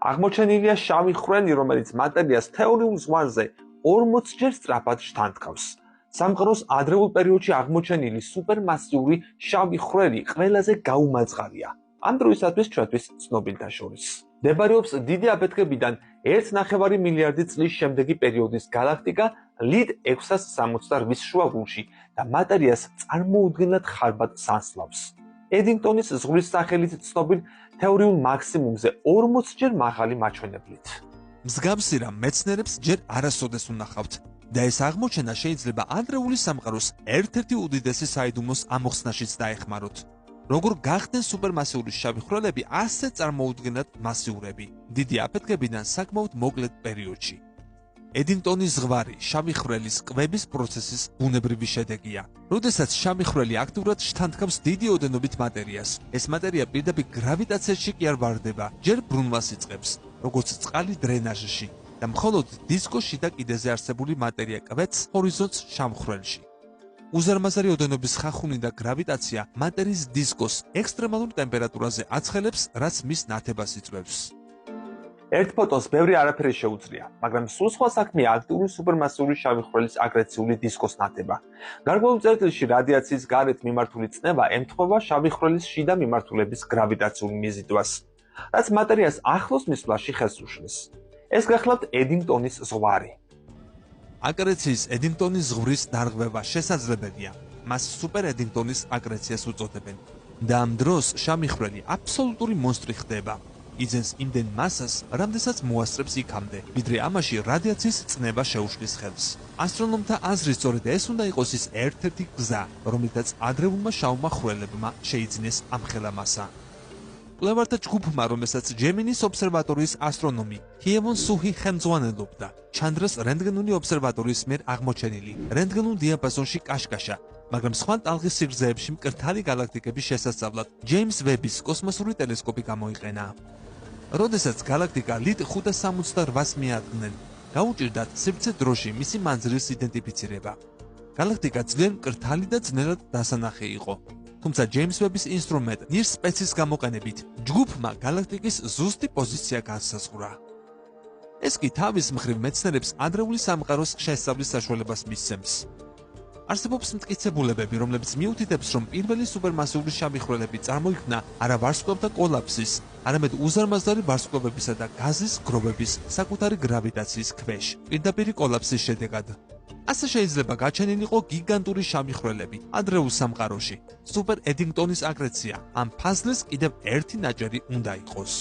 აღმოჩენილია შავი ხვრელი, რომელიც მატერიას თეორიულ ზღვარზე 40-ჯერ სწრაფად შთანთქავს. სამყაროს ადრეულ პერიოდში აღმოჩენილი სუპერმასიური შავი ხვრელი ყველაზე გაუმაძღავია ამ დროისათვის ჩვენთვის ცნობილთა შორის. მდებარეობს დიდი აფეთქებიდან 1,5 მილიარდი წლის შემდეგი პერიოდის გალაქტიკა ლიდ 668 შუაგულში და მატერიას წარმოუდგენლად ხარბად სანსლავს. ედინგტონის ზღვის სახელით ცნობილ თეორიულ მაქსიმუმზე 40-ჯერ მაღალი მაჩვენებლით. მსგავსი რამ მეცნიერებს ჯერ არასოდეს უნახავთ და ეს აღმოჩენა შეიძლება ადრეული სამყაროს ერთ-ერთი უდიდესი საიდუმლოს ამოხსნაშიც დაეხმაროთ. როგორ გახდნენ სუპერმასიური შავი ხვრელები ასე წარმოუდგენლად მასიურები დიდი აფეთქებიდან საკმაოდ მოკლედ პერიოდში. ედინგტონის ზღვარი შავი ხვრელის კვების პროცესის ბუნებრივი შედეგია. როდესაც შავი ხვრელი აქტიურად შთანთქავს დიდი ოდენობით მატერიას, ეს მატერია პირდაპირ გრავიტაციაში კი არ ვარდება, ჯერ ბრუნვას იწყებს, როგორც წყალი დრენაჟში და მხოლოდ დისკოს შიდა კიდეზე არსებული მატერია კვეთს ჰორიზონტს შავ ხვრელში. უზარმაზარი ოდენობის ხახუნი და გრავიტაცია მატერიის დისკოს ექსტრემალურ ტემპერატურაზე აცხელებს, რაც მის ნათებას იწვევს. ერთ ფოტოს ბევრი არაფერი შეუძლია, მაგრამ სულ სხვა საქმეა აქტიური სუპერმასიური შავი ხვრელის აგრესიული დისკოს ნათება. გარკვეულ წერტილში რადიაციის გარეთ მიმართული წნევა ემთხვევა შავი ხვრელის შიდა მიმართულების გრავიტაციულ მიზიდვას, რაც მატერიას ახლოს მისვლაში ხელს უშლის. ეს გახლავთ ედინგტონის ზღვარი. აკრეციის ედინგტონის ზღვრის დარღვევა შესაძლებელია. მას სუპერ ედინგტონის აკრეციას უწოდებენ. და ამ დროს შავი ხვრელი აბსოლუტური მონსტრი ხდება. იძენს იმდენ მასას, რამდენსაც მოასწრებს იქამდე, ვიდრე ამაში რადიაციის წნევა შეუშლის ხელს. ასტრონომთა აზრით სწორედ ეს უნდა იყოს ის ერთ-ერთი გზა, რომლითაც ადრეულმა შავმა ხვრელებმა შეიძინეს ამ ხელამასა. კვლევართა ჯგუფმა, რომელსაც ჯემინის ობსერვატორიის ასტრონომი ჰიევონ სუჰი ხელმძღვანელობდა, ჩანდრას რენტგენული ობსერვატორიის მიერ აღმოჩენილი რენტგენულ დიაპაზონში კაშკაშა, მაგრამ სხვა ტალღის სიგრძეებში მკრთალი გალაქტიკების შესასწავლად ჯეიმს ვების კოსმოსური ტელესკოპი გამოიყენა. როდესაც გალაქტიკა ლიდ 568-ს მიადგნენ, გაუჭირდათ სივრცე დროში მისი მანძილის იდენტიფიცირება. გალაქტიკა ძლიერ მკრთალი და ძნელად დასანახი იყო. თუმცა ჯეიმს ვების ინსტრუმენტ ნირს სპეცის გამოყენებით ჯგუფმა გალაქტიკის ზუსტი პოზიცია განსაზღვრა. ეს კი თავის მხრივ მეცნიერებს ადრეული სამყაროს შესწავლის საშუალებას მისცემს. არსებობს მტკიცებულებები, რომლებიც მიუთითებს, რომ პირველი სუპერმასიური შავი ხვრელები წარმოიქმნა არა ვარსკვლავთა კოლაფსის, არამედ უზარმაზარი ვარსკვლავებისა და გაზის გროვების საკუთარი გრავიტაციის ქვეშ, პირდაპირი კოლაფსის შედეგად. ასე შეიძლება გაჩენილიყო გიგანტური შავი ხვრელები ადრეულ სამყაროში. სუპერ ედინგტონის აკრეცია ამ ფაზლის კიდევ ერთი ნაჭერი უნდა იყოს.